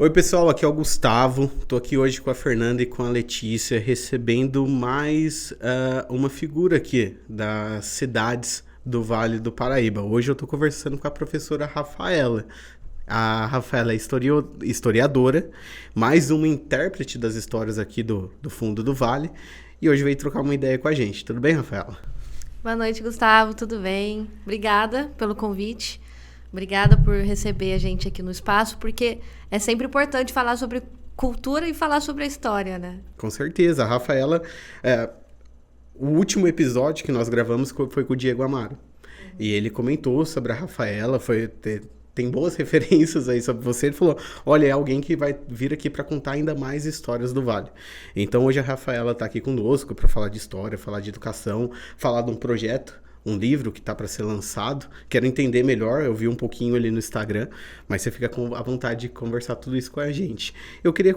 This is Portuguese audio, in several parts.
Oi pessoal, aqui é o Gustavo, tô aqui hoje com a Fernanda e com a Letícia, recebendo mais uma figura aqui das cidades do Vale do Paraíba. Hoje eu tô conversando com a professora Rafaela. A Rafaela é historiadora, mais uma intérprete das histórias aqui do fundo do Vale, e hoje veio trocar uma ideia com a gente. Tudo bem, Rafaela? Boa noite, Gustavo, tudo bem? Obrigada pelo convite. Obrigada por receber a gente aqui no espaço, porque é sempre importante falar sobre cultura e falar sobre a história, né? Com certeza. A Rafaela, o último episódio que nós gravamos foi com o Diego Amaro. E ele comentou sobre a Rafaela, tem boas referências aí sobre você. Ele falou, olha, é alguém que vai vir aqui para contar ainda mais histórias do Vale. Então hoje a Rafaela está aqui conosco para falar de história, falar de educação, falar de um projeto, um livro que está para ser lançado. Quero entender melhor, eu vi um pouquinho ali no Instagram, mas você fica com a vontade de conversar tudo isso com a gente. Eu queria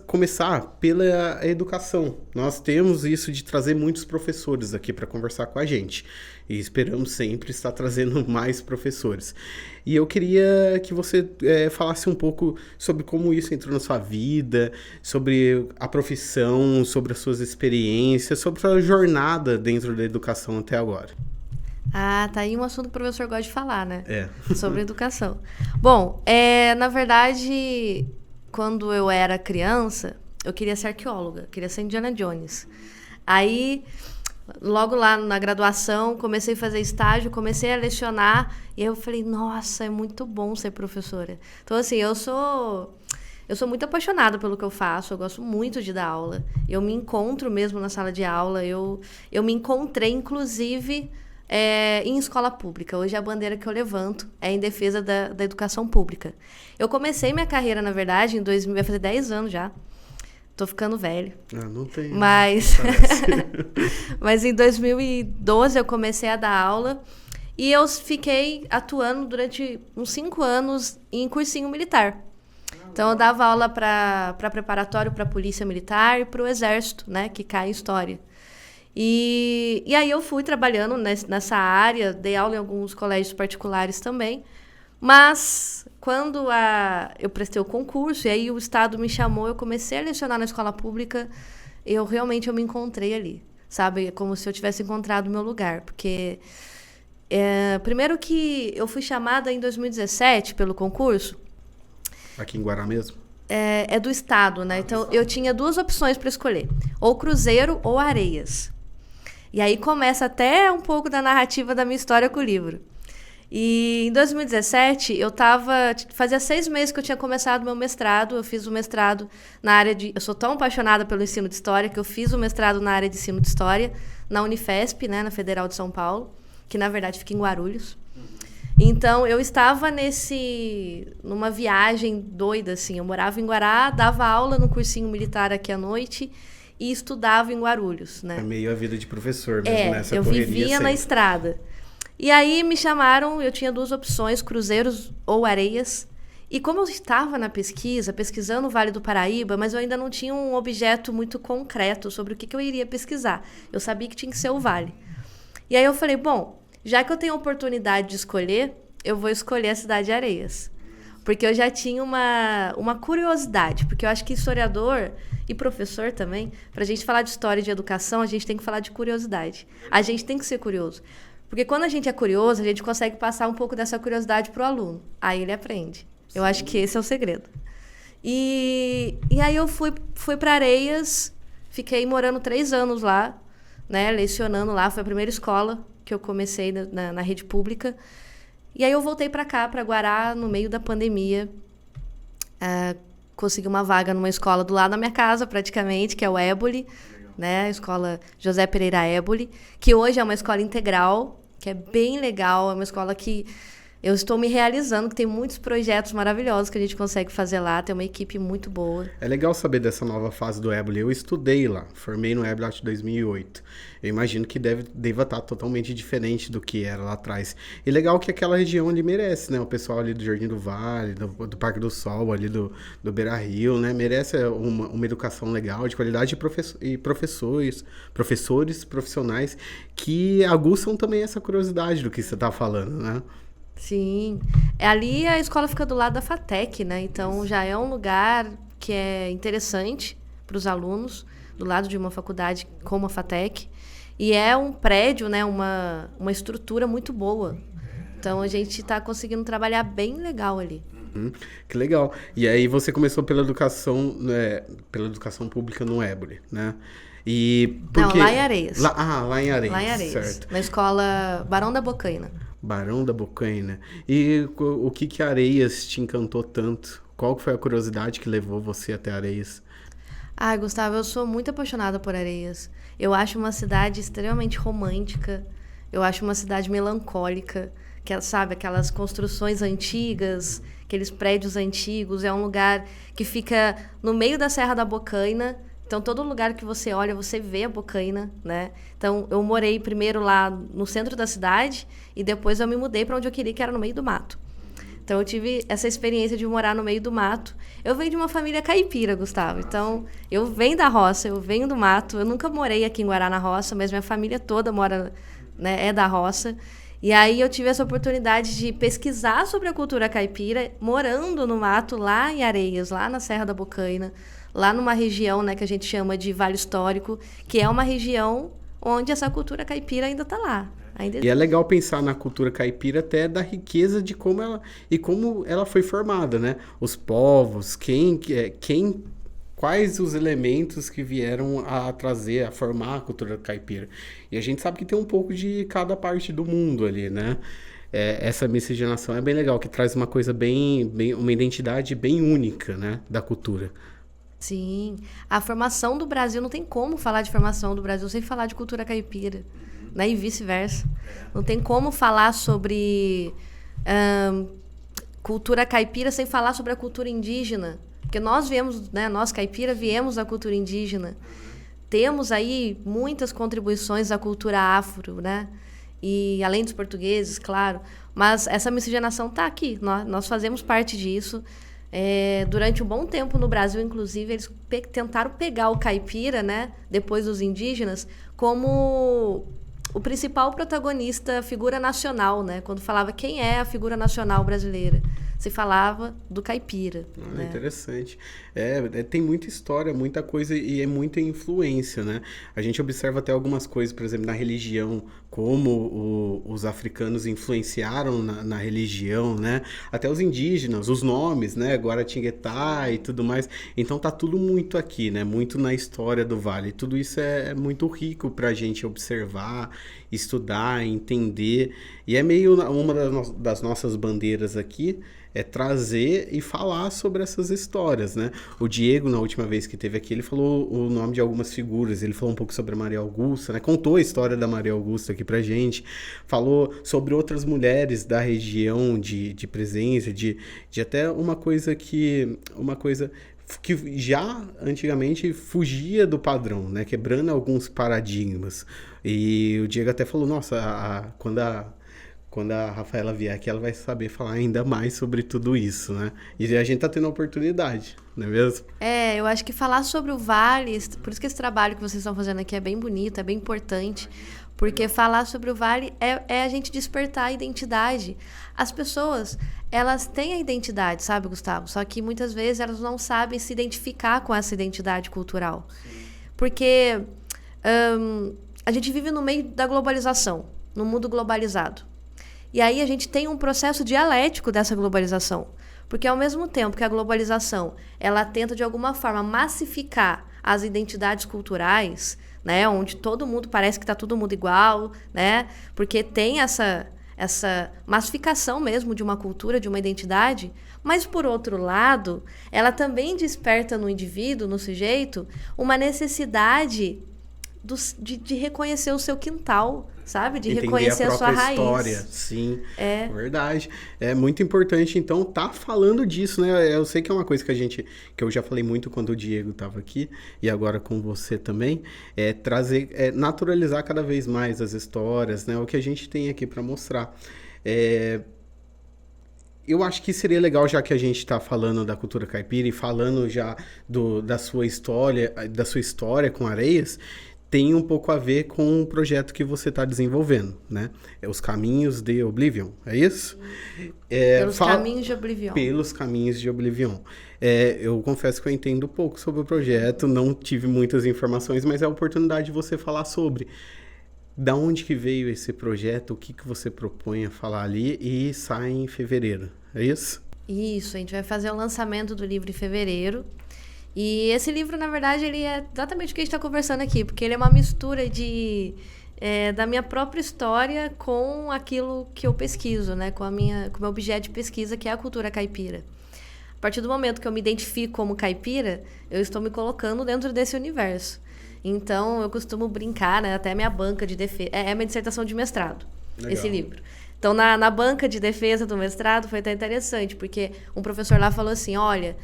começar pela educação. Nós temos isso de trazer muitos professores aqui para conversar com a gente. E esperamos sempre estar trazendo mais professores. E eu queria que você falasse um pouco sobre como isso entrou na sua vida, sobre a profissão, sobre as suas experiências, sobre a jornada dentro da educação até agora. Ah, tá aí um assunto que o professor gosta de falar, né? É. Sobre educação. Bom, na verdade, quando eu era criança, eu queria ser arqueóloga, queria ser Indiana Jones. Aí, logo lá na graduação, comecei a fazer estágio, comecei a lecionar, e eu falei, nossa, é muito bom ser professora. Então, assim, eu sou muito apaixonada pelo que eu faço, eu gosto muito de dar aula. Eu me encontro mesmo na sala de aula, eu me encontrei, inclusive, em escola pública. Hoje a bandeira que eu levanto é em defesa da educação pública. Eu comecei minha carreira, na verdade, em 2000, vai fazer 10 anos já. Tô ficando velho. Ah, não tem. Mas, mas em 2012 eu comecei a dar aula e eu fiquei atuando durante uns 5 anos em cursinho militar. Então eu dava aula para preparatório para a polícia militar e para o exército, né, que cai em história. E aí eu fui trabalhando nessa área, dei aula em alguns colégios particulares também, mas quando eu prestei o concurso e aí o Estado me chamou, eu comecei a lecionar na escola pública, eu me encontrei ali, sabe? Como se eu tivesse encontrado o meu lugar, porque primeiro que eu fui chamada em 2017 pelo concurso. Aqui em Guará mesmo? É do Estado, né? Então eu tinha 2 opções para escolher, ou Cruzeiro ou Areias. E aí começa até um pouco da narrativa da minha história com o livro. E em 2017, fazia 6 meses que eu tinha começado meu mestrado. Eu fiz o mestrado na área de... Eu sou tão apaixonada pelo ensino de história que eu fiz o mestrado na área de ensino de história na Unifesp, né, na Federal de São Paulo, que na verdade fica em Guarulhos. Então, eu estava numa viagem doida, assim. Eu morava em Guará, dava aula no cursinho militar aqui à noite e estudava em Guarulhos, né? É meio a vida de professor mesmo, nessa eu correria vivia sempre. na estrada. E aí me chamaram, eu tinha 2 opções, Cruzeiros ou Areias. E como eu estava na pesquisando o Vale do Paraíba, mas eu ainda não tinha um objeto muito concreto sobre o que eu iria pesquisar. Eu sabia que tinha que ser o Vale. E aí eu falei, bom, já que eu tenho a oportunidade de escolher, eu vou escolher a cidade de Areias. Porque eu já tinha uma curiosidade. Porque eu acho que historiador e professor também, para a gente falar de história e de educação, a gente tem que falar de curiosidade. A gente tem que ser curioso. Porque quando a gente é curioso, a gente consegue passar um pouco dessa curiosidade para o aluno. Aí ele aprende. Eu acho que esse é o segredo. E aí eu fui para Areias, fiquei morando 3 anos lá, né, lecionando lá. Foi a primeira escola que eu comecei na rede pública. E aí eu voltei para cá, para Guará, no meio da pandemia. Consegui uma vaga numa escola do lado da minha casa, praticamente, que é o Éboli, né? A escola José Pereira Éboli, que hoje é uma escola integral, que é bem legal, é uma escola que eu estou me realizando, que tem muitos projetos maravilhosos que a gente consegue fazer lá, tem uma equipe muito boa. É legal saber dessa nova fase do Éboli. Eu estudei lá, formei no Éboli em 2008. Eu imagino que deva estar totalmente diferente do que era lá atrás. E legal que aquela região ali merece, né? O pessoal ali do Jardim do Vale, do Parque do Sol, ali do Beira Rio, né? Merece uma educação legal, de qualidade e professores profissionais que aguçam também essa curiosidade do que você está falando, né? Sim. Ali a escola fica do lado da FATEC, né? Então já é um lugar que é interessante para os alunos, do lado de uma faculdade como a FATEC. E é um prédio, né? Uma estrutura muito boa. Então a gente está conseguindo trabalhar bem legal ali. Que legal. E aí você começou pela educação, né, pela educação pública no Éboli, né? E por Não, quê? lá em Areias. Lá em Areias, Lá em Areias. certo. Na escola Barão da Bocaina. Barão da Bocaina. E o que Areias te encantou tanto? Qual que foi a curiosidade que levou você até Areias? Ai, Gustavo, eu sou muito apaixonada por Areias. Eu acho uma cidade extremamente romântica. Eu acho uma cidade melancólica. Que, sabe, aquelas construções antigas, aqueles prédios antigos. É um lugar que fica no meio da Serra da Bocaina. Então, todo lugar que você olha, você vê a Bocaina, né? Então, eu morei primeiro lá no centro da cidade e depois eu me mudei para onde eu queria, que era no meio do mato. Então, eu tive essa experiência de morar no meio do mato. Eu venho de uma família caipira, Gustavo. Então, eu venho da roça, eu venho do mato. Eu nunca morei aqui em Guará na roça, mas minha família toda mora, né, é da roça. E aí eu tive essa oportunidade de pesquisar sobre a cultura caipira, morando no mato, lá em Areias, lá na Serra da Bocaina, lá numa região, né, que a gente chama de Vale Histórico, que é uma região onde essa cultura caipira ainda está lá. E é legal pensar na cultura caipira até da riqueza de como ela foi formada, né? Os povos, quais os elementos que vieram a trazer, a formar a cultura caipira. E a gente sabe que tem um pouco de cada parte do mundo ali, né? Essa miscigenação é bem legal, que traz uma coisa uma identidade bem única, né, da cultura. Sim. A formação do Brasil, não tem como falar de formação do Brasil sem falar de cultura caipira, né? E vice-versa. Não tem como falar sobre cultura caipira sem falar sobre a cultura indígena. Porque nós viemos, né, nós caipira viemos da cultura indígena. Temos aí muitas contribuições à cultura afro, né? E além dos portugueses, claro. Mas essa miscigenação está aqui. Nós fazemos parte disso. Durante um bom tempo no Brasil, inclusive, eles tentaram pegar o caipira, né, depois dos indígenas, como o principal protagonista, figura nacional, né? Quando falava quem é a figura nacional brasileira, se falava do caipira. Né? Interessante. Tem muita história, muita coisa e é muita influência, né? A gente observa até algumas coisas, por exemplo, na religião, como os africanos influenciaram na religião, né? Até os indígenas, os nomes, né? Guaratinguetá e tudo mais. Então tá tudo muito aqui, né? Muito na história do Vale. Tudo isso é muito rico pra gente observar, estudar, entender. E é meio uma das nossas bandeiras aqui, é trazer e falar sobre essas histórias, né? O Diego, na última vez que esteve aqui, ele falou o nome de algumas figuras, ele falou um pouco sobre a Maria Augusta, né? Contou a história da Maria Augusta aqui pra gente, falou sobre outras mulheres da região de presença, de até uma coisa que já antigamente fugia do padrão, né? Quebrando alguns paradigmas. E o Diego até falou, nossa, quando a Rafaela vier aqui, ela vai saber falar ainda mais sobre tudo isso, né? E a gente tá tendo a oportunidade, não é mesmo? Eu acho que falar sobre o Vale, por isso que esse trabalho que vocês estão fazendo aqui é bem bonito, é bem importante, porque falar sobre o Vale é a gente despertar a identidade. As pessoas, elas têm a identidade, sabe, Gustavo? Só que muitas vezes elas não sabem se identificar com essa identidade cultural. Porque a gente vive no meio da globalização, no mundo globalizado. E aí a gente tem um processo dialético dessa globalização. Porque ao mesmo tempo que a globalização, ela tenta de alguma forma massificar as identidades culturais, né, onde todo mundo parece que está todo mundo igual, né, porque tem essa massificação mesmo de uma cultura, de uma identidade, mas por outro lado, ela também desperta no indivíduo, no sujeito, uma necessidade de reconhecer o seu quintal, sabe? De entender reconhecer a sua raiz. História, sim, verdade. É muito importante, então, tá falando disso, né? Eu sei que é uma coisa que eu já falei muito quando o Diego estava aqui, e agora com você também, naturalizar cada vez mais as histórias, né? O que a gente tem aqui para mostrar. Eu acho que seria legal, já que a gente está falando da cultura caipira e falando já da sua história com Areias, tem um pouco a ver com o projeto que você está desenvolvendo, né? É Os Caminhos de Oblivion, é isso? Pelos Caminhos de Oblivion. Pelos Caminhos de Oblivion. Eu confesso que eu entendo pouco sobre o projeto, não tive muitas informações, mas é a oportunidade de você falar sobre. Da onde que veio esse projeto, o que você propõe a falar ali, e sai em fevereiro, é isso? Isso, a gente vai fazer o lançamento do livro em fevereiro. E esse livro, na verdade, ele é exatamente o que a gente está conversando aqui, porque ele é uma mistura da minha própria história com aquilo que eu pesquiso, né? Com o meu objeto de pesquisa, que é a cultura caipira. A partir do momento que eu me identifico como caipira, eu estou me colocando dentro desse universo. Então, eu costumo brincar, né? Até a minha banca de defesa... É minha dissertação de mestrado, Legal. Esse livro. Então, na banca de defesa do mestrado, foi até interessante, porque um professor lá falou assim, olha...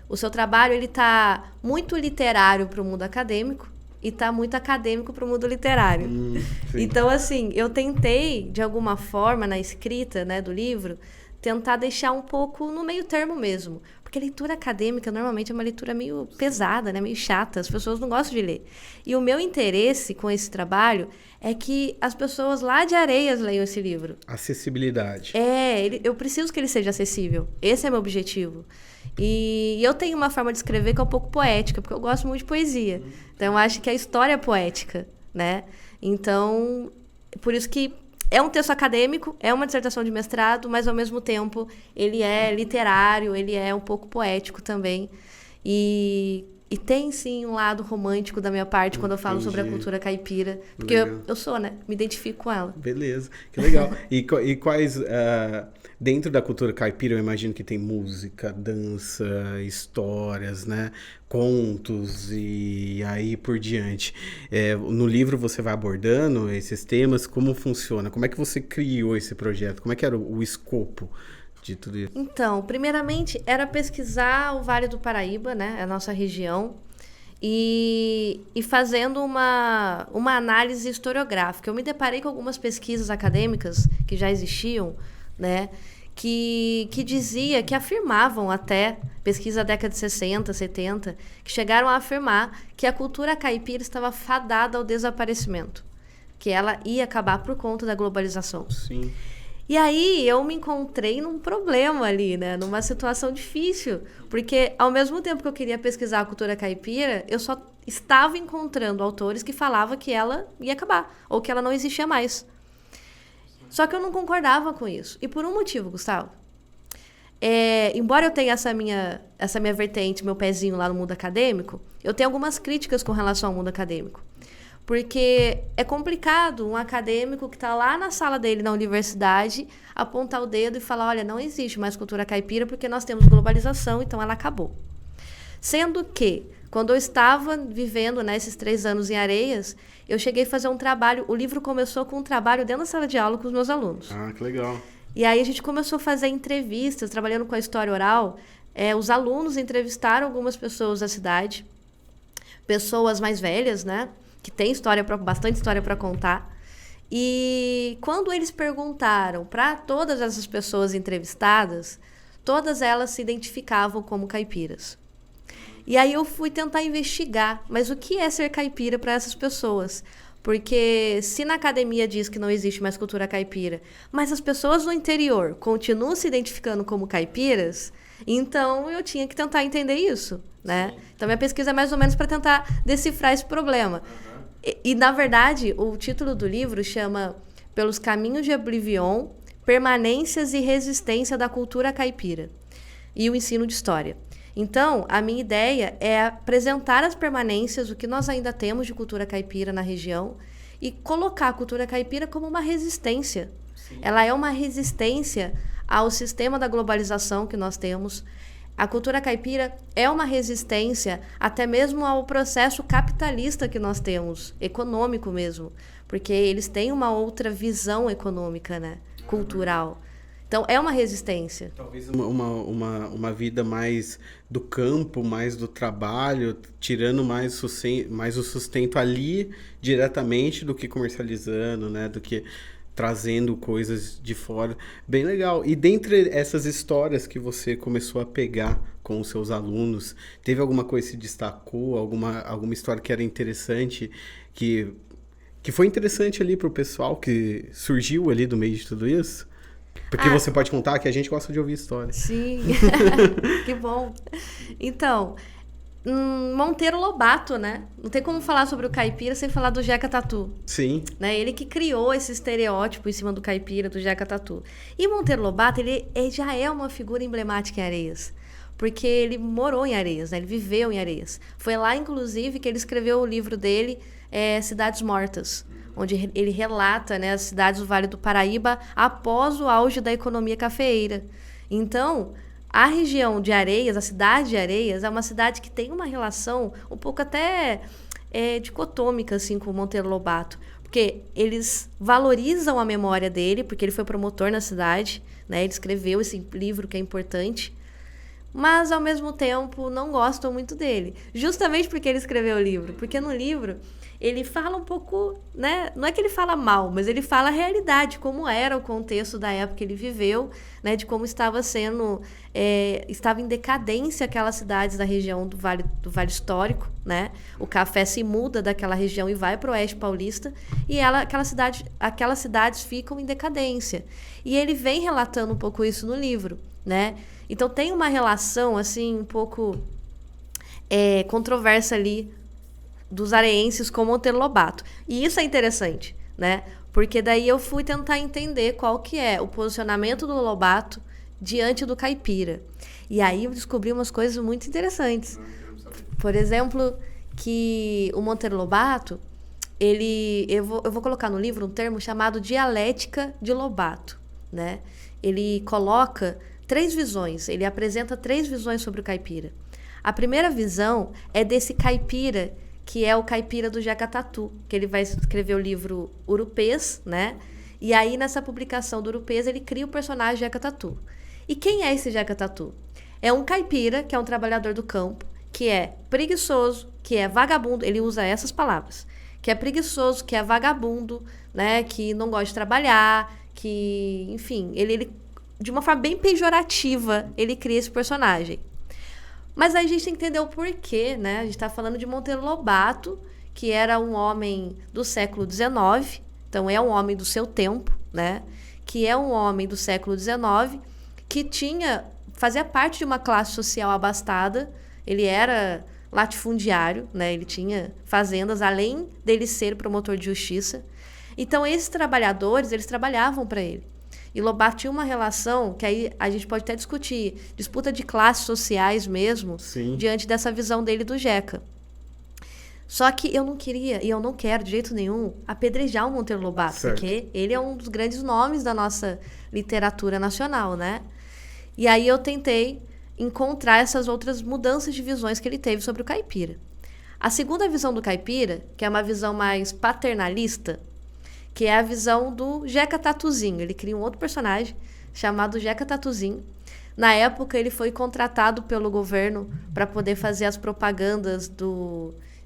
o seu trabalho ele está muito literário para o mundo acadêmico e está muito acadêmico para o mundo literário. Então, assim, eu tentei, de alguma forma, na escrita, né, do livro, tentar deixar um pouco no meio termo mesmo. Porque a leitura acadêmica, normalmente, é uma leitura meio pesada, né, meio chata. As pessoas não gostam de ler. E o meu interesse com esse trabalho é que as pessoas lá de Areias leiam esse livro. Acessibilidade. Eu preciso que ele seja acessível. Esse é meu objetivo. E eu tenho uma forma de escrever que é um pouco poética, porque eu gosto muito de poesia. Então, eu acho que a história é poética, né? Então, por isso que é um texto acadêmico, é uma dissertação de mestrado, mas, ao mesmo tempo, ele é literário, ele é um pouco poético também. E tem, sim, um lado romântico da minha parte quando eu falo sobre a cultura caipira. Porque eu sou, né? Me identifico com ela. Beleza, que legal. E quais... dentro da cultura caipira, eu imagino que tem música, dança, histórias, né? Contos e aí por diante. No livro você vai abordando esses temas, como funciona? Como é que você criou esse projeto? Como é que era o escopo de tudo isso? Então, primeiramente, era pesquisar o Vale do Paraíba, né? A nossa região. E fazendo uma análise historiográfica. Eu me deparei com algumas pesquisas acadêmicas que já existiam, né, que afirmavam até, pesquisa da década de 60, 70, que chegaram a afirmar que a cultura caipira estava fadada ao desaparecimento, que ela ia acabar por conta da globalização. Sim. E aí eu me encontrei num problema ali, né, numa situação difícil, porque ao mesmo tempo que eu queria pesquisar a cultura caipira, eu só estava encontrando autores que falavam que ela ia acabar, ou que ela não existia mais. Só que eu não concordava com isso. E por um motivo, Gustavo. Embora eu tenha essa minha vertente, meu pezinho lá no mundo acadêmico, eu tenho algumas críticas com relação ao mundo acadêmico. Porque é complicado um acadêmico que está lá na sala dele, na universidade, apontar o dedo e falar, olha, não existe mais cultura caipira porque nós temos globalização, então ela acabou. Sendo que, quando eu estava vivendo, né, esses 3 anos em Areias, eu cheguei a fazer um trabalho, o livro começou com um trabalho dentro da sala de aula com os meus alunos. Ah, que legal. E aí a gente começou a fazer entrevistas, trabalhando com a história oral. Os alunos entrevistaram algumas pessoas da cidade, pessoas mais velhas, né, que têm bastante história para contar. E quando eles perguntaram para todas essas pessoas entrevistadas, todas elas se identificavam como caipiras. E aí eu fui tentar investigar, mas o que é ser caipira para essas pessoas? Porque se na academia diz que não existe mais cultura caipira, mas as pessoas no interior continuam se identificando como caipiras, então eu tinha que tentar entender isso, né? Então minha pesquisa é mais ou menos para tentar decifrar esse problema. E, na verdade, o título do livro chama Pelos Caminhos de Oblivion, Permanências e Resistência da Cultura Caipira e o Ensino de História. Então, a minha ideia é apresentar as permanências, o que nós ainda temos de cultura caipira na região, e colocar a cultura caipira como uma resistência. Sim. Ela é uma resistência ao sistema da globalização que nós temos. A cultura caipira é uma resistência até mesmo ao processo capitalista que nós temos, econômico mesmo, porque eles têm uma outra visão econômica, né, cultural. Então, é uma resistência. Talvez uma vida mais do campo, mais do trabalho, tirando mais o sustento ali diretamente do que comercializando, né? Do que trazendo coisas de fora. Bem legal. E dentre essas histórias que você começou a pegar com os seus alunos, teve alguma coisa que se destacou? Alguma história que era interessante, que foi interessante ali pro pessoal, que surgiu ali do meio de tudo isso? Porque você pode contar que a gente gosta de ouvir histórias. Sim, que bom. Então, Monteiro Lobato, né? Não tem como falar sobre o caipira sem falar do Jeca Tatu. Sim. Né? Ele que criou esse estereótipo em cima do caipira, do Jeca Tatu. E Monteiro Lobato, ele já é uma figura emblemática em Areias. Porque ele morou em Areias, né? Ele viveu em Areias. Foi lá, inclusive, que ele escreveu o livro dele, Cidades Mortas, onde ele relata, né, as cidades do Vale do Paraíba após o auge da economia cafeeira. Então, a região de Areias, a cidade de Areias, é uma cidade que tem uma relação um pouco até dicotômica assim, com o Monteiro Lobato. Porque eles valorizam a memória dele, porque ele foi promotor na cidade, né? Ele escreveu esse livro que é importante, mas, ao mesmo tempo, não gostam muito dele. Justamente porque ele escreveu o livro. Porque no livro, ele fala um pouco, né? Não é que ele fala mal, mas ele fala a realidade, como era o contexto da época que ele viveu, né? De como estava sendo... estava em decadência aquelas cidades da região do Vale Histórico, né? O café se muda daquela região e vai para o Oeste Paulista, e aquelas cidades ficam em decadência. E ele vem relatando um pouco isso no livro, né? Então tem uma relação assim um pouco controversa ali dos areenses com Monteiro Lobato. E isso é interessante, né? Porque daí eu fui tentar entender qual que é o posicionamento do Lobato diante do caipira. E aí eu descobri umas coisas muito interessantes. Por exemplo, que o Monteiro Lobato, eu vou colocar no livro um termo chamado dialética de Lobato, né? Ele coloca 3 visões, ele apresenta 3 visões sobre o caipira. A primeira visão é desse caipira, que é o caipira do Jeca Tatu, que ele vai escrever o livro Urupês, né? E aí, nessa publicação do Urupês, ele cria o personagem Jeca Tatu. E quem é esse Jeca Tatu? É um caipira, que é um trabalhador do campo, que é preguiçoso, que é vagabundo, ele usa essas palavras, que é preguiçoso, que é vagabundo, né? Que não gosta de trabalhar, que, enfim, ele de uma forma bem pejorativa, ele cria esse personagem. Mas aí a gente tem que entender o porquê, né? A gente está falando de Monteiro Lobato, que era um homem do século XIX, então é um homem do seu tempo, né? Que é um homem do século XIX, que fazia parte de uma classe social abastada, ele era latifundiário, né? Ele tinha fazendas, além dele ser promotor de justiça. Então, esses trabalhadores, eles trabalhavam para ele. E Lobato tinha uma relação que aí a gente pode até discutir, disputa de classes sociais mesmo, Sim. diante dessa visão dele do Jeca. Só que eu não queria, e eu não quero de jeito nenhum, apedrejar o Monteiro Lobato, certo, porque ele é um dos grandes nomes da nossa literatura nacional, né? E aí eu tentei encontrar essas outras mudanças de visões que ele teve sobre o caipira. A segunda visão do caipira, que é uma visão mais paternalista, que é a visão do Jeca Tatuzinho. Ele cria um outro personagem chamado Jeca Tatuzinho. Na época, ele foi contratado pelo governo para poder fazer as propagandas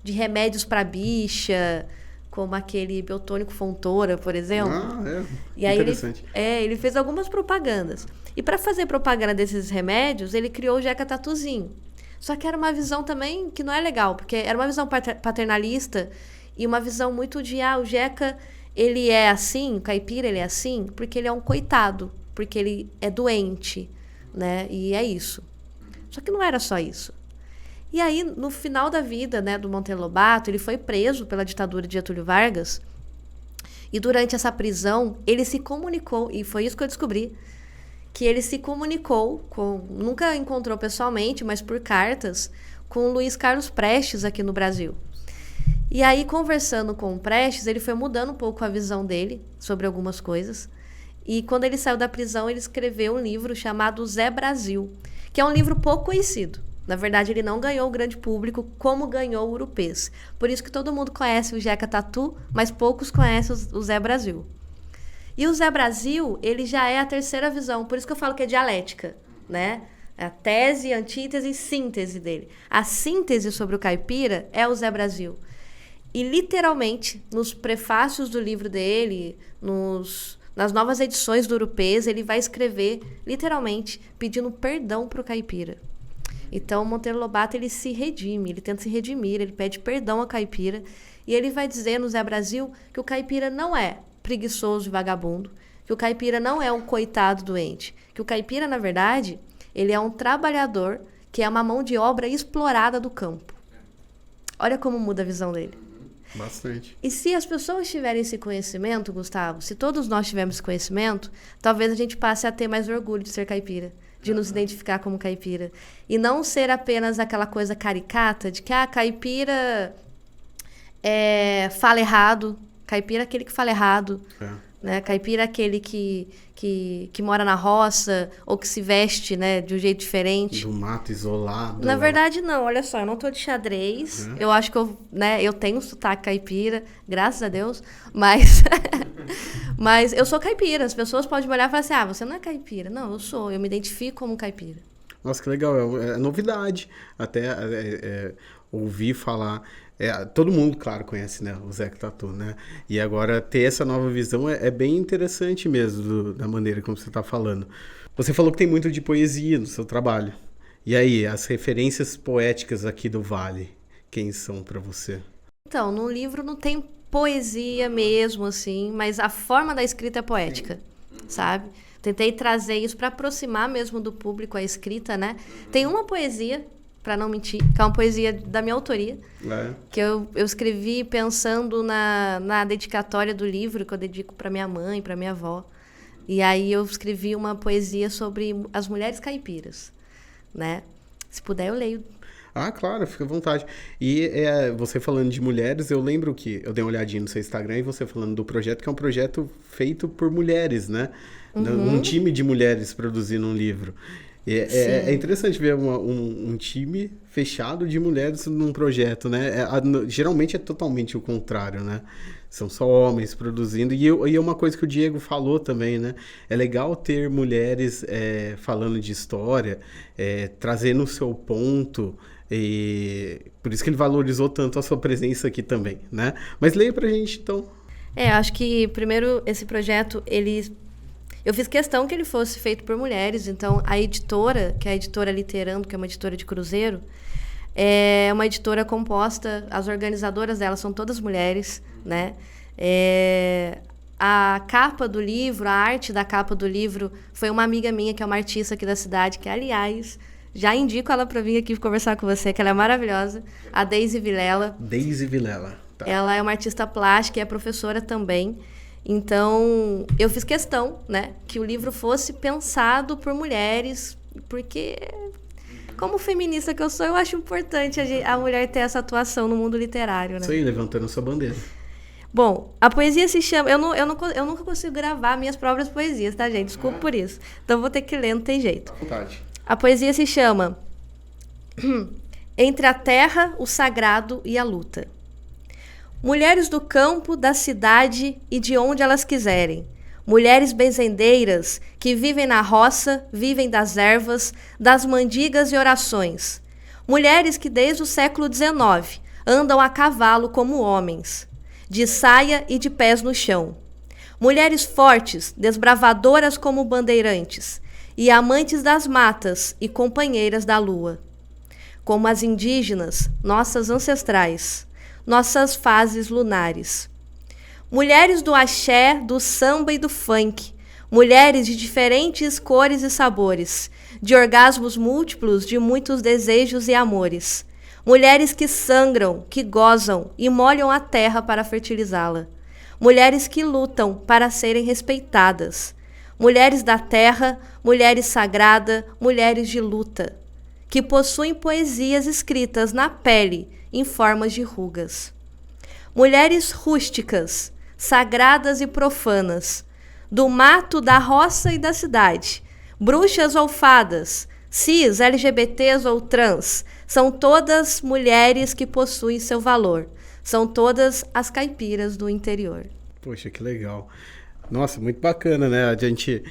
de remédios para bicha, como aquele Biotônico Fontoura, por exemplo. E aí interessante. Ele fez algumas propagandas. E para fazer propaganda desses remédios, ele criou o Jeca Tatuzinho. Só que era uma visão também que não é legal, porque era uma visão paternalista e uma visão muito de, o Jeca... ele é assim, o caipira ele é assim, porque ele é um coitado, porque ele é doente, né? E é isso. Só que não era só isso. E aí, no final da vida, né, do Monteiro Lobato, ele foi preso pela ditadura de Getúlio Vargas. E durante essa prisão, ele se comunicou, e foi isso que eu descobri, que ele se comunicou nunca encontrou pessoalmente, mas por cartas, com Luiz Carlos Prestes aqui no Brasil. E aí, conversando com o Prestes, ele foi mudando um pouco a visão dele sobre algumas coisas. E quando ele saiu da prisão, ele escreveu um livro chamado Zé Brasil, que é um livro pouco conhecido. Na verdade, ele não ganhou o grande público como ganhou o Urupês. Por isso que todo mundo conhece o Jeca Tatu, mas poucos conhecem o Zé Brasil. E o Zé Brasil, ele já é a terceira visão, por isso que eu falo que é dialética, né? A tese, antítese e síntese dele. A síntese sobre o caipira é o Zé Brasil. E literalmente, nos prefácios do livro dele, nas novas edições do Urupês, ele vai escrever, literalmente, pedindo perdão pro caipira. Então, o Monteiro Lobato, ele se redime, ele tenta se redimir, ele pede perdão ao caipira. E ele vai dizer no Zé Brasil que o caipira não é preguiçoso e vagabundo, que o caipira não é um coitado doente, que o caipira, na verdade, ele é um trabalhador que é uma mão de obra explorada do campo. Olha como muda a visão dele. Bastante. E se as pessoas tiverem esse conhecimento, Gustavo, se todos nós tivermos esse conhecimento, talvez a gente passe a ter mais orgulho de ser caipira, de nos identificar como caipira. E não ser apenas aquela coisa caricata de que caipira fala errado, caipira é aquele que fala errado, né? Caipira é aquele que mora na roça ou que se veste, né, de um jeito diferente. Do mato isolado. Na verdade, não. Olha só, eu não tô de xadrez. Eu acho que eu tenho um sotaque caipira, graças a Deus, mas mas eu sou caipira. As pessoas podem me olhar e falar assim, você não é caipira. Não, eu me identifico como caipira. Nossa, que legal. É novidade. Até ouvir falar... todo mundo, claro, conhece, né, o Zeca Tatu, né? E agora ter essa nova visão é bem interessante mesmo, da maneira como você está falando. Você falou que tem muito de poesia no seu trabalho. E aí, as referências poéticas aqui do Vale, quem são para você? Então, no livro não tem poesia mesmo, assim, mas a forma da escrita é poética, sabe? Tentei trazer isso para aproximar mesmo do público a escrita, né? Tem uma poesia, para não mentir, que é uma poesia da minha autoria, que eu escrevi pensando na dedicatória do livro, que eu dedico para minha mãe, para minha avó. E aí eu escrevi uma poesia sobre as mulheres caipiras, né? Se puder, eu leio. Ah, claro, fica à vontade. E você falando de mulheres, eu lembro que eu dei uma olhadinha no seu Instagram e você falando do projeto, que é um projeto feito por mulheres, né? Um time de mulheres produzindo um livro. É interessante ver um time fechado de mulheres num projeto, né? Geralmente é totalmente o contrário, né? São só homens produzindo. E é uma coisa que o Diego falou também, né? É legal ter mulheres falando de história, trazendo o seu ponto. E por isso que ele valorizou tanto a sua presença aqui também, né? Mas leia pra gente, então. Acho que, primeiro, esse projeto, eu fiz questão que ele fosse feito por mulheres, então a editora, que é a Editora Literando, que é uma editora de Cruzeiro, é uma editora composta, as organizadoras dela são todas mulheres, né? A capa do livro, a arte da capa do livro, foi uma amiga minha, que é uma artista aqui da cidade, que, aliás, já indico ela para vir aqui conversar com você, que ela é maravilhosa, a Deise Vilela. Deise Vilela. Tá. Ela é uma artista plástica e é professora também. Então, eu fiz questão, né, que o livro fosse pensado por mulheres, porque, como feminista que eu sou, eu acho importante a mulher ter essa atuação no mundo literário, né? Isso aí, levantando sua bandeira. Bom, a poesia se chama... Eu nunca consigo gravar minhas próprias poesias, tá, gente? Desculpa por isso. Então, vou ter que ler, não tem jeito. À vontade. A poesia se chama Entre a Terra, o Sagrado e a Luta. Mulheres do campo, da cidade e de onde elas quiserem. Mulheres benzendeiras que vivem na roça, vivem das ervas, das mandigas e orações. Mulheres que desde o século XIX andam a cavalo como homens, de saia e de pés no chão. Mulheres fortes, desbravadoras como bandeirantes, e amantes das matas e companheiras da lua. Como as indígenas, nossas ancestrais, nossas fases lunares. Mulheres do axé, do samba e do funk, mulheres de diferentes cores e sabores, de orgasmos múltiplos, de muitos desejos e amores. Mulheres que sangram, que gozam e molham a terra para fertilizá-la. Mulheres que lutam para serem respeitadas. Mulheres da terra, mulheres sagrada, mulheres de luta, que possuem poesias escritas na pele em formas de rugas. Mulheres rústicas, sagradas e profanas, do mato, da roça e da cidade, bruxas ou fadas, cis, LGBTs ou trans, são todas mulheres que possuem seu valor. São todas as caipiras do interior. Poxa, que legal. Nossa, muito bacana, né? A gente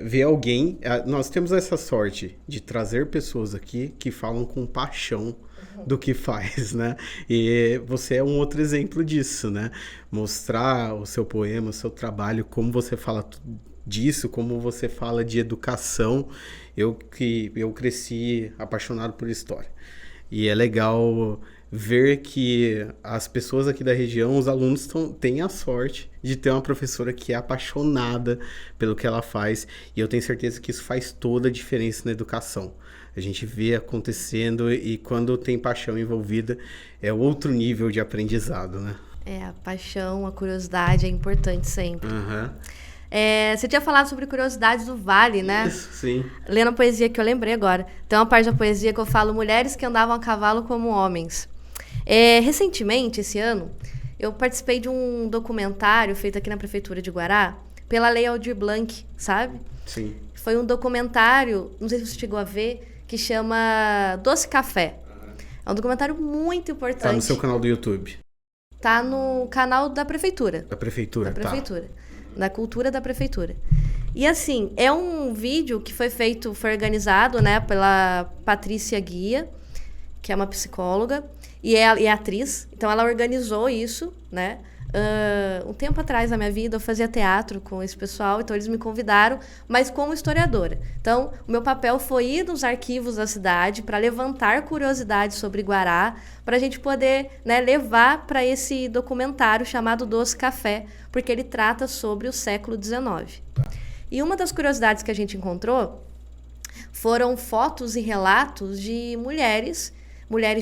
ver alguém... Nós temos essa sorte de trazer pessoas aqui que falam com paixão do que faz, né? E você é um outro exemplo disso, né? Mostrar o seu poema, o seu trabalho, como você fala disso, como você fala de educação. Eu cresci apaixonado por história. E é legal ver que as pessoas aqui da região, os alunos têm a sorte de ter uma professora que é apaixonada pelo que ela faz, e eu tenho certeza que isso faz toda a diferença na educação. A gente vê acontecendo, e quando tem paixão envolvida, é outro nível de aprendizado, né? A paixão, a curiosidade é importante sempre. Uhum. Você tinha falado sobre curiosidades do Vale, né? Isso, sim. Lendo a poesia que eu lembrei agora. Tem uma parte da poesia que eu falo: mulheres que andavam a cavalo como homens. Recentemente, esse ano, eu participei de um documentário feito aqui na Prefeitura de Guará pela Lei Aldir Blanc, sabe? Sim. Foi um documentário, não sei se você chegou a ver, que chama Doce Café. É um documentário muito importante. Tá no seu canal do YouTube? Tá no canal da Prefeitura. Da Prefeitura, da Prefeitura. Da Cultura da Prefeitura. E assim, é um vídeo que foi organizado, né, pela Patrícia Guia, que é uma psicóloga, e é atriz. Então ela organizou isso, né? Um tempo atrás na minha vida eu fazia teatro com esse pessoal, então eles me convidaram, mas como historiadora. Então o meu papel foi ir nos arquivos da cidade para levantar curiosidades sobre Guará, para a gente poder, né, levar para esse documentário chamado Doce Café, porque ele trata sobre o século XIX. E uma das curiosidades que a gente encontrou foram fotos e relatos de mulheres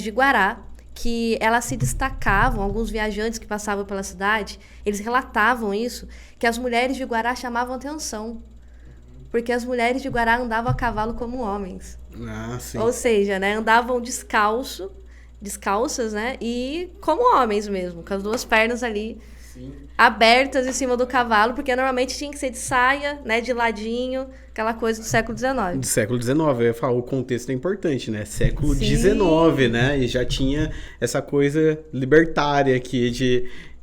de Guará, que elas se destacavam, alguns viajantes que passavam pela cidade, eles relatavam isso, que as mulheres de Guará chamavam atenção, porque as mulheres de Guará andavam a cavalo como homens. Ah, sim. Ou seja, né, andavam descalças, né, e como homens mesmo, com as duas pernas ali, sim, abertas em cima do cavalo, porque normalmente tinha que ser de saia, né, de ladinho, aquela coisa do século XIX. Do século XIX, eu ia falar, o contexto é importante, né? Século XIX, né? E já tinha essa coisa libertária aqui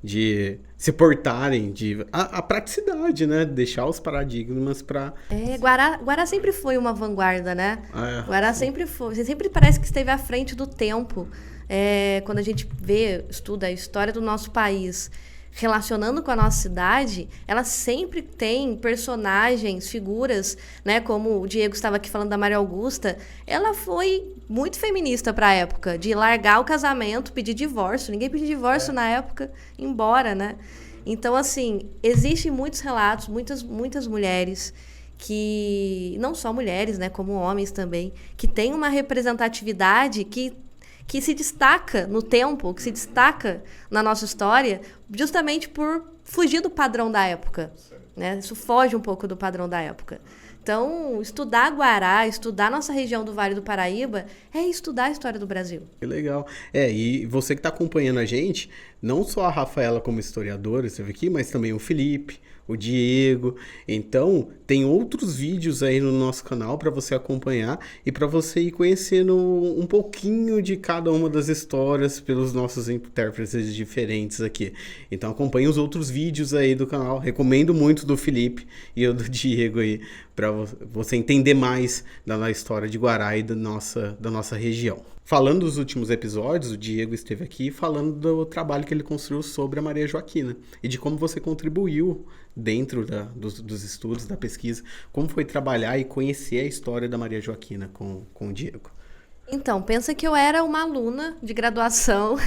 de se portarem, a praticidade, né? Deixar os paradigmas para... Guará sempre foi uma vanguarda, né? Guará sempre foi, sempre parece que esteve à frente do tempo. Quando a gente estuda a história do nosso país, relacionando com a nossa cidade, ela sempre tem personagens, figuras, né? Como o Diego estava aqui falando da Maria Augusta, ela foi muito feminista para a época, de largar o casamento, pedir divórcio. Ninguém pediu divórcio na época, embora, né? Então, assim, existem muitos relatos, muitas mulheres que, não só mulheres, né? Como homens também, que têm uma representatividade que se destaca no tempo, que se destaca na nossa história, justamente por fugir do padrão da época, né? Isso foge um pouco do padrão da época. Então, estudar Guará, estudar nossa região do Vale do Paraíba, é estudar a história do Brasil. Que legal. E você que está acompanhando a gente, não só a Rafaela como historiadora, você vê aqui, mas também o Felipe, o Diego. Então, tem outros vídeos aí no nosso canal para você acompanhar e para você ir conhecendo um pouquinho de cada uma das histórias pelos nossos intérpretes diferentes aqui. Então, acompanhe os outros vídeos aí do canal. Recomendo muito do Felipe e o do Diego aí, para você entender mais da história de Guará e da nossa região. Falando dos últimos episódios, o Diego esteve aqui falando do trabalho que ele construiu sobre a Maria Joaquina e de como você contribuiu dentro dos estudos, da pesquisa, como foi trabalhar e conhecer a história da Maria Joaquina com o Diego. Então, pensa que eu era uma aluna de graduação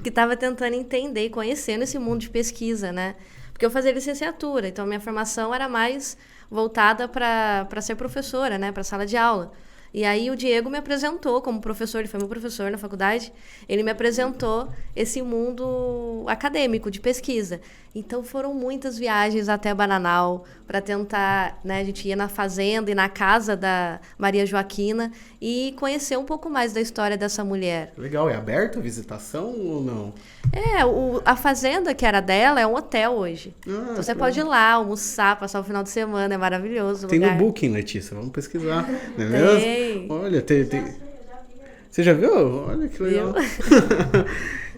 que estava tentando entender e conhecendo esse mundo de pesquisa, né? Porque eu fazia licenciatura, então minha formação era mais voltada para ser professora, né? Para sala de aula. E aí o Diego me apresentou como professor, ele foi meu professor na faculdade, ele me apresentou esse mundo acadêmico de pesquisa. Então foram muitas viagens até Bananal para tentar, né, a gente ia na fazenda e na casa da Maria Joaquina e conhecer um pouco mais da história dessa mulher. Legal, é aberto a visitação ou não? A fazenda que era dela é um hotel hoje. Então você pode ir lá, almoçar, passar o final de semana, é maravilhoso o Tem lugar. no Booking, Letícia, vamos pesquisar, não é mesmo? Olha, tem... Você já viu? Olha que legal.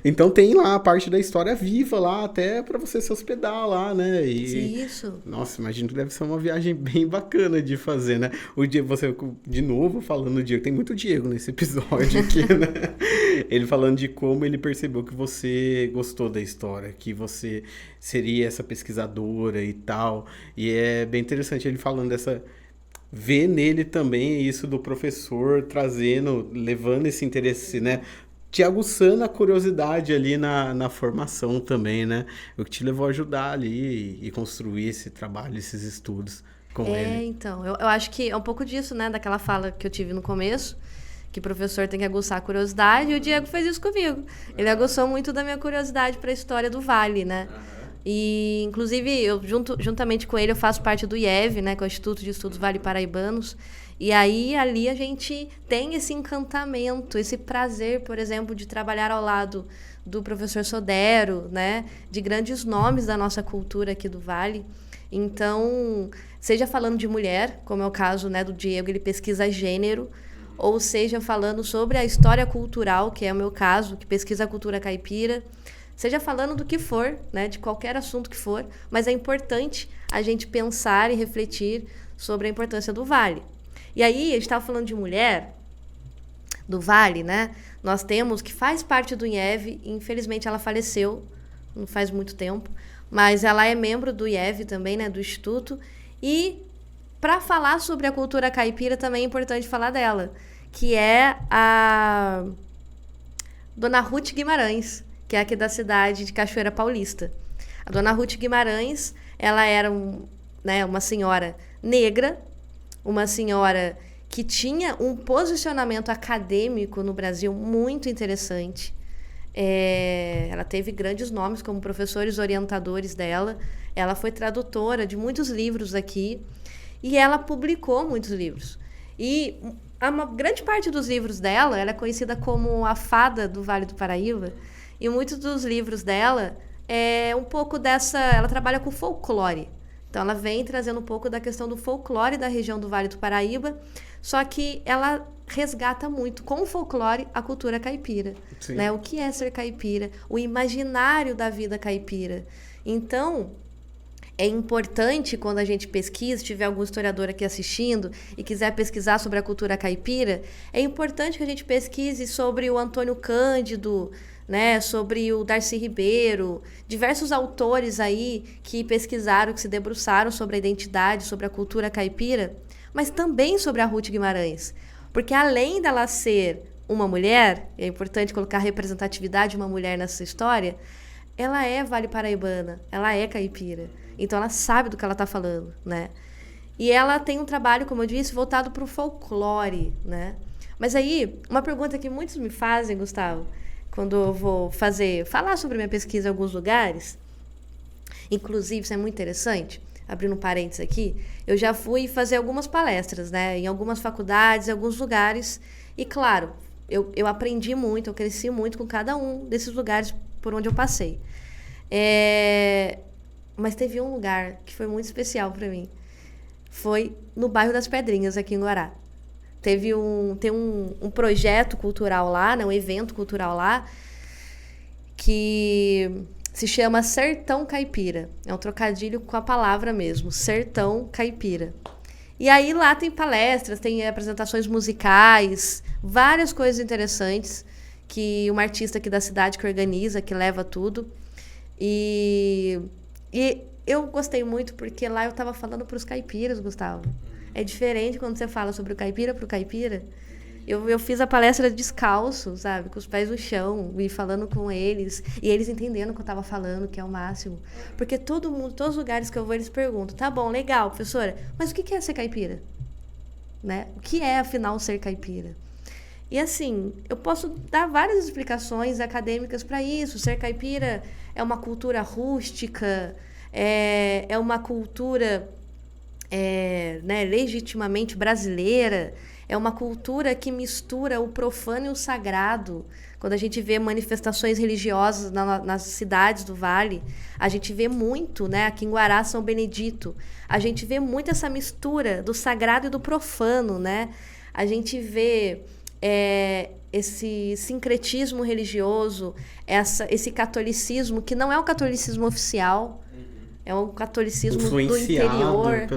Então tem lá a parte da história viva lá, até para você se hospedar lá, né? Isso. Nossa, imagino que deve ser uma viagem bem bacana de fazer, né? O Diego, você, de novo, falando do Diego, tem muito Diego nesse episódio aqui, né? Ele falando de como ele percebeu que você gostou da história, que você seria essa pesquisadora e tal. E é bem interessante ele falando dessa... Ver nele também isso do professor trazendo, levando esse interesse, né? Te aguçando a curiosidade ali na formação também, né? O que te levou a ajudar ali e construir esse trabalho, esses estudos com ele. Então, eu acho que é um pouco disso, né? Daquela fala que eu tive no começo, que o professor tem que aguçar a curiosidade, e o Diego fez isso comigo. Ele aguçou muito da minha curiosidade para a história do Vale, né? E, inclusive, eu juntamente com ele, eu faço parte do IEV, né? Que é o Instituto de Estudos Vale Paraibanos. E aí, ali, a gente tem esse encantamento, esse prazer, por exemplo, de trabalhar ao lado do professor Sodero, né? De grandes nomes da nossa cultura aqui do Vale. Então, seja falando de mulher, como é o caso, né, do Diego, ele pesquisa gênero, ou seja falando sobre a história cultural, que é o meu caso, que pesquisa a cultura caipira, seja falando do que for, né, de qualquer assunto que for, mas é importante a gente pensar e refletir sobre a importância do Vale. E aí, a gente estava falando de mulher, do Vale, né? Nós temos, que faz parte do IEV, infelizmente ela faleceu, não faz muito tempo, mas ela é membro do IEV também, né, do Instituto, e para falar sobre a cultura caipira também é importante falar dela, que é a Dona Ruth Guimarães, que é aqui da cidade de Cachoeira Paulista. A Dona Ruth Guimarães, ela era uma senhora negra, uma senhora que tinha um posicionamento acadêmico no Brasil muito interessante. Ela teve grandes nomes como professores orientadores dela. Ela foi tradutora de muitos livros aqui e ela publicou muitos livros. E uma grande parte dos livros dela, ela é conhecida como a fada do Vale do Paraíba, e muitos dos livros dela é um pouco dessa... Ela trabalha com folclore. Então, ela vem trazendo um pouco da questão do folclore da região do Vale do Paraíba, só que ela resgata muito com o folclore a cultura caipira, né? O que é ser caipira, o imaginário da vida caipira. Então, é importante quando a gente pesquisa, se tiver algum historiador aqui assistindo e quiser pesquisar sobre a cultura caipira, é importante que a gente pesquise sobre o Antônio Cândido, né, sobre o Darcy Ribeiro, diversos autores aí que pesquisaram, que se debruçaram sobre a identidade, sobre a cultura caipira, mas também sobre a Ruth Guimarães. Porque além dela ser uma mulher, é importante colocar a representatividade de uma mulher nessa história, ela é vale paraibana, ela é caipira. Então ela sabe do que ela está falando, né? E ela tem um trabalho, como eu disse, voltado para o folclore, né? Mas aí, uma pergunta que muitos me fazem, Gustavo, quando eu vou falar sobre minha pesquisa em alguns lugares, inclusive, isso é muito interessante, abrindo um parênteses aqui, eu já fui fazer algumas palestras, né, em algumas faculdades, em alguns lugares, e claro, eu aprendi muito, eu cresci muito com cada um desses lugares por onde eu passei. Mas teve um lugar que foi muito especial para mim, foi no bairro das Pedrinhas, aqui em Guará. Tem um projeto cultural lá, né, um evento cultural lá, que se chama Sertão Caipira. É um trocadilho com a palavra mesmo, Sertão Caipira. E aí lá tem palestras, tem apresentações musicais, várias coisas interessantes, que uma artista aqui da cidade que organiza, que leva tudo. E eu gostei muito porque lá eu estava falando para os caipiras, Gustavo. É diferente quando você fala sobre o caipira para o caipira. Eu fiz a palestra descalço, sabe? Com os pés no chão e falando com eles. E eles entendendo o que eu estava falando, que é o máximo. Porque todo mundo, todos os lugares que eu vou, eles perguntam: tá bom, legal, professora, mas o que é ser caipira? Né? O que é, afinal, ser caipira? E assim, eu posso dar várias explicações acadêmicas para isso. Ser caipira é uma cultura rústica, é uma cultura... né, legitimamente brasileira, é uma cultura que mistura o profano e o sagrado. Quando a gente vê manifestações religiosas nas cidades do Vale, a gente vê muito, né, aqui em Guará, São Benedito, a gente vê muito essa mistura do sagrado e do profano, né? A gente vê esse sincretismo religioso, esse catolicismo, que não é o catolicismo oficial, é um catolicismo do interior,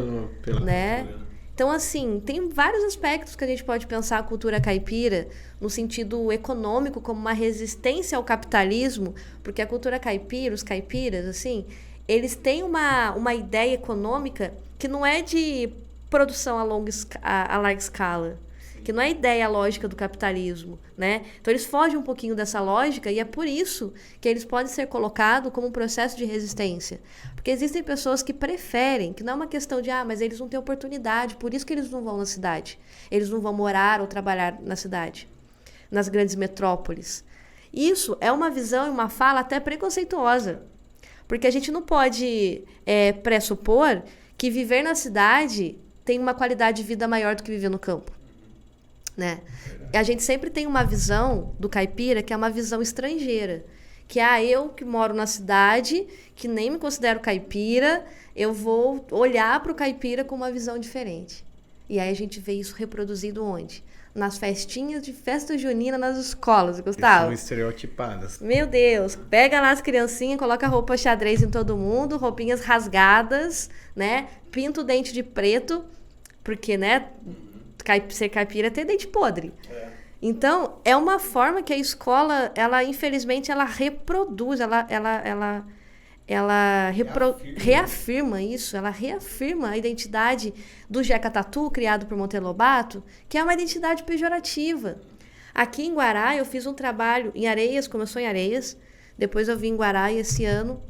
pela né? cultura. Então, assim, tem vários aspectos que a gente pode pensar a cultura caipira no sentido econômico, como uma resistência ao capitalismo, porque a cultura caipira, os caipiras, assim, eles têm uma ideia econômica que não é de produção a larga escala, que não é a ideia lógica do capitalismo, né? Então, eles fogem um pouquinho dessa lógica e é por isso que eles podem ser colocados como um processo de resistência. Porque existem pessoas que preferem, que não é uma questão de, mas eles não têm oportunidade, por isso que eles não vão na cidade. Eles não vão morar ou trabalhar na cidade, nas grandes metrópoles. Isso é uma visão e uma fala até preconceituosa. Porque a gente não pode pressupor que viver na cidade tem uma qualidade de vida maior do que viver no campo. Né? A gente sempre tem uma visão do caipira que é uma visão estrangeira. Que eu que moro na cidade, que nem me considero caipira, eu vou olhar para o caipira com uma visão diferente. E aí a gente vê isso reproduzido onde? Nas festinhas de festa junina nas escolas, Gustavo. São estereotipadas. Meu Deus, pega lá as criancinhas, coloca roupa xadrez em todo mundo, roupinhas rasgadas, né? Pinta o dente de preto, porque, né? Ser caipira é ter dente podre. Então, é uma forma que a escola, ela infelizmente, ela reproduz, reafirma isso, ela reafirma a identidade do Jeca Tatu, criado por Monteiro Lobato, que é uma identidade pejorativa. Aqui em Guará, eu fiz um trabalho em Areias, começou em Areias, depois eu vim em Guará e esse ano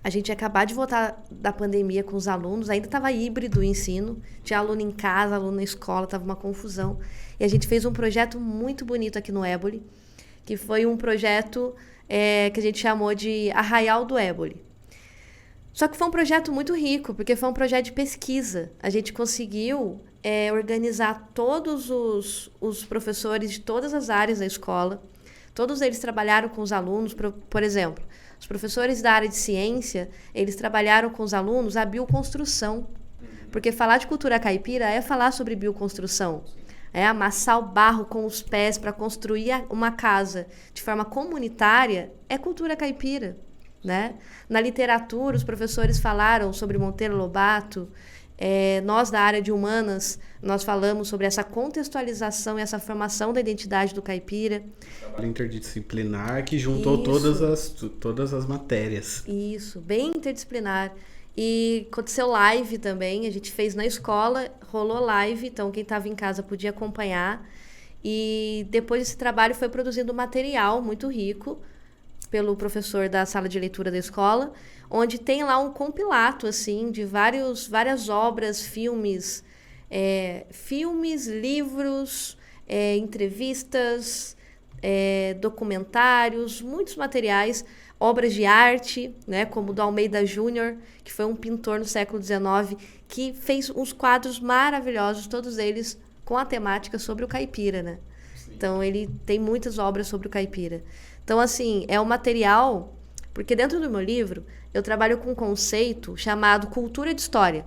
a gente ia acabar de voltar da pandemia com os alunos, ainda estava híbrido o ensino, tinha aluno em casa, aluno na escola, estava uma confusão. E a gente fez um projeto muito bonito aqui no Éboli, que foi um projeto que a gente chamou de Arraial do Éboli. Só que foi um projeto muito rico, porque foi um projeto de pesquisa. A gente conseguiu organizar todos os professores de todas as áreas da escola. Todos eles trabalharam com os alunos, por exemplo, os professores da área de ciência, eles trabalharam com os alunos a bioconstrução. Porque falar de cultura caipira é falar sobre bioconstrução. É amassar o barro com os pés para construir uma casa de forma comunitária, é cultura caipira, né? Na literatura, os professores falaram sobre Monteiro Lobato. Nós, da área de humanas, nós falamos sobre essa contextualização e essa formação da identidade do caipira. Trabalho interdisciplinar que juntou todas as matérias. Isso, bem interdisciplinar. E aconteceu live também, a gente fez na escola, rolou live, então quem estava em casa podia acompanhar. E depois desse trabalho foi produzido um material muito rico pelo professor da sala de leitura da escola, onde tem lá um compilato assim, de várias obras, filmes, livros, entrevistas, documentários, muitos materiais, obras de arte, né, como o do Almeida Júnior, que foi um pintor no século XIX, que fez uns quadros maravilhosos, todos eles com a temática sobre o caipira, né? Então, ele tem muitas obras sobre o caipira. Então, assim, é um material... Porque dentro do meu livro, eu trabalho com um conceito chamado cultura de história.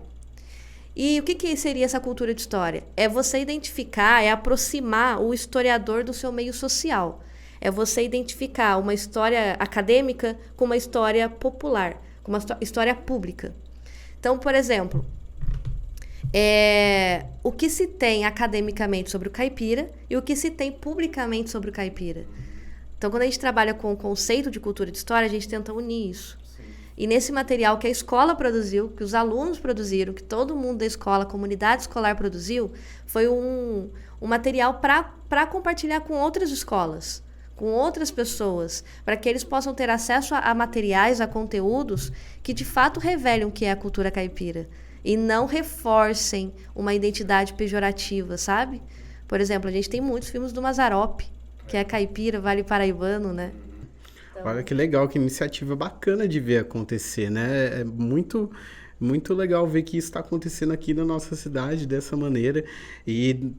E o que seria essa cultura de história? É você identificar, é aproximar o historiador do seu meio social. É você identificar uma história acadêmica com uma história popular, com uma história pública. Então, por exemplo, o que se tem academicamente sobre o caipira e o que se tem publicamente sobre o caipira. Então, quando a gente trabalha com o conceito de cultura de história, a gente tenta unir isso. Sim. E nesse material que a escola produziu, que os alunos produziram, que todo mundo da escola, a comunidade escolar produziu, foi um material para compartilhar com outras escolas, com outras pessoas, para que eles possam ter acesso a materiais, a conteúdos que de fato revelem o que é a cultura caipira e não reforcem uma identidade pejorativa, sabe? Por exemplo, a gente tem muitos filmes do Mazzaropi, que é caipira, vale paraibano, né? Então... Olha que legal, que iniciativa bacana de ver acontecer, né? É muito, muito legal ver que isso está acontecendo aqui na nossa cidade dessa maneira. E,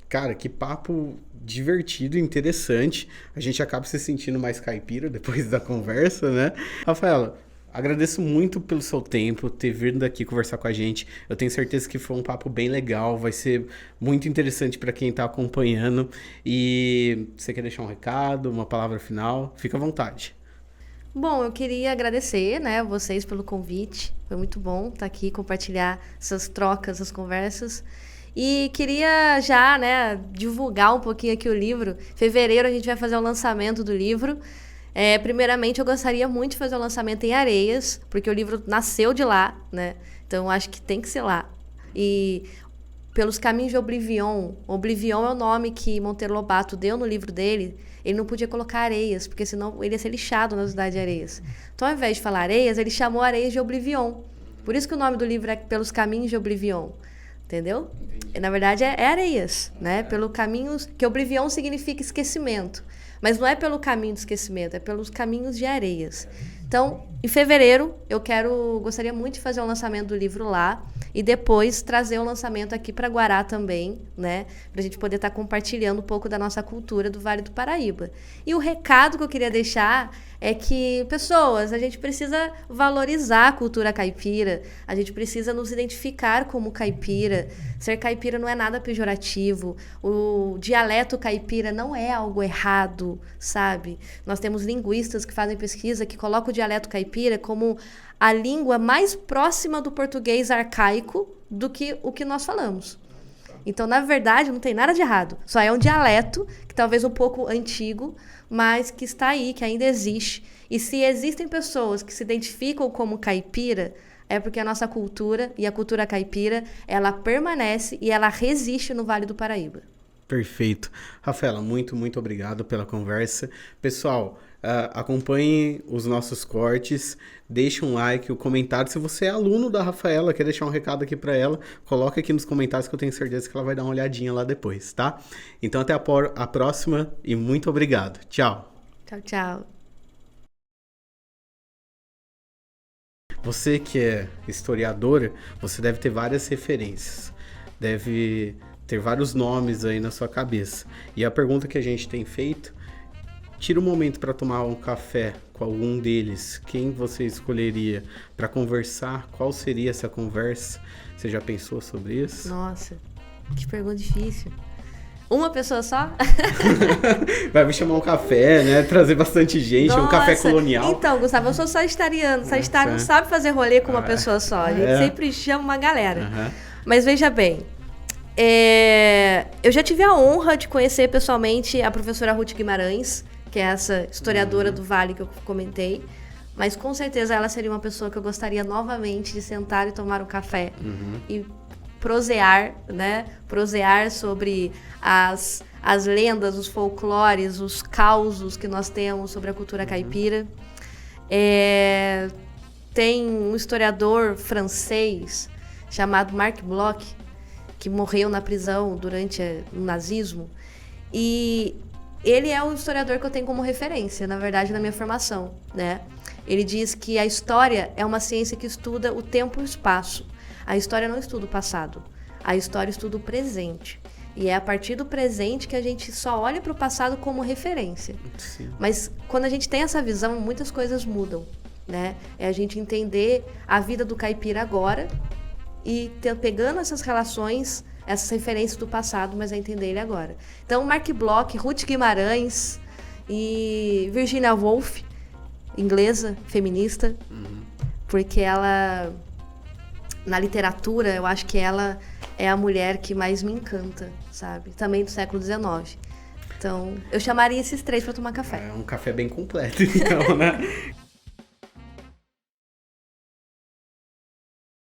cara, que papo divertido, interessante. A gente acaba se sentindo mais caipira depois da conversa, né? Rafaela, agradeço muito pelo seu tempo, ter vindo aqui conversar com a gente. Eu tenho certeza que foi um papo bem legal, vai ser muito interessante para quem está acompanhando. E você quer deixar um recado, uma palavra final? Fica à vontade. Bom, eu queria agradecer, né, vocês pelo convite. Foi muito bom estar aqui, compartilhar essas trocas, essas conversas. E queria já, né, divulgar um pouquinho aqui o livro. Em fevereiro a gente vai fazer o lançamento do livro. Primeiramente, eu gostaria muito de fazer o lançamento em Areias, porque o livro nasceu de lá, né? Então, eu acho que tem que ser lá. E Pelos Caminhos de Oblivion. Oblivion é o nome que Monteiro Lobato deu no livro dele. Ele não podia colocar Areias, porque senão ele ia ser lixado na cidade de Areias. Então, ao invés de falar Areias, ele chamou Areias de Oblivion. Por isso que o nome do livro é Pelos Caminhos de Oblivion. Entendeu? E, na verdade, é Areias, né? Pelo caminhos... Que Oblivion significa esquecimento. Mas não é pelo caminho do esquecimento, é pelos caminhos de Areias. Então, em fevereiro, gostaria muito de fazer o lançamento do livro lá e depois trazer o lançamento aqui para Guará também, né? Para a gente poder estar compartilhando um pouco da nossa cultura do Vale do Paraíba. E o recado que eu queria deixar é que, pessoas, a gente precisa valorizar a cultura caipira, a gente precisa nos identificar como caipira. Ser caipira não é nada pejorativo, o dialeto caipira não é algo errado, sabe? Nós temos linguistas que fazem pesquisa que colocam o dialeto caipira como a língua mais próxima do português arcaico do que o que nós falamos. Então, na verdade, não tem nada de errado. Só é um dialeto, que talvez um pouco antigo, mas que está aí, que ainda existe. E se existem pessoas que se identificam como caipira, é porque a nossa cultura e a cultura caipira, ela permanece e ela resiste no Vale do Paraíba. Perfeito. Rafaela, muito, muito obrigado pela conversa. Pessoal, acompanhem os nossos cortes, deixe um like, o comentário. Se você é aluno da Rafaela, quer deixar um recado aqui para ela, coloca aqui nos comentários que eu tenho certeza que ela vai dar uma olhadinha lá depois, tá? Então até a próxima e muito obrigado. Tchau. Tchau, tchau. Você que é historiadora, você deve ter várias referências. Deve ter vários nomes aí na sua cabeça. E a pergunta que a gente tem feito, tira um momento para tomar um café com algum deles. Quem você escolheria para conversar? Qual seria essa conversa? Você já pensou sobre isso? Nossa, que pergunta difícil. Uma pessoa só? Vai me chamar um café, né? Trazer bastante gente, um café colonial. Então, Gustavo, eu sou sagitariano. Sagitário não sabe fazer rolê com uma pessoa só. A gente sempre chama uma galera. Mas veja bem, eu já tive a honra de conhecer pessoalmente a professora Ruth Guimarães, que é essa historiadora do Vale que eu comentei. Mas com certeza ela seria uma pessoa que eu gostaria novamente de sentar e tomar um café. E prosear, né? Prosear sobre as lendas, os folclores, os causos que nós temos sobre a cultura caipira. Tem um historiador francês chamado Marc Bloch, que morreu na prisão durante o nazismo. E ele é o historiador que eu tenho como referência, na verdade, na minha formação, né? Ele diz que a história é uma ciência que estuda o tempo e o espaço. A história não estuda o passado, a história estuda o presente. E é a partir do presente que a gente só olha para o passado como referência. Sim. Mas quando a gente tem essa visão, muitas coisas mudam, né? É a gente entender a vida do caipira agora e pegando essas relações, essas referências do passado, mas a entender ele agora. Então, Marc Bloch, Ruth Guimarães e Virginia Woolf, inglesa, feminista, porque ela... Na literatura, eu acho que ela é a mulher que mais me encanta, sabe? Também do século XIX. Então, eu chamaria esses três para tomar café. É um café bem completo, então, né?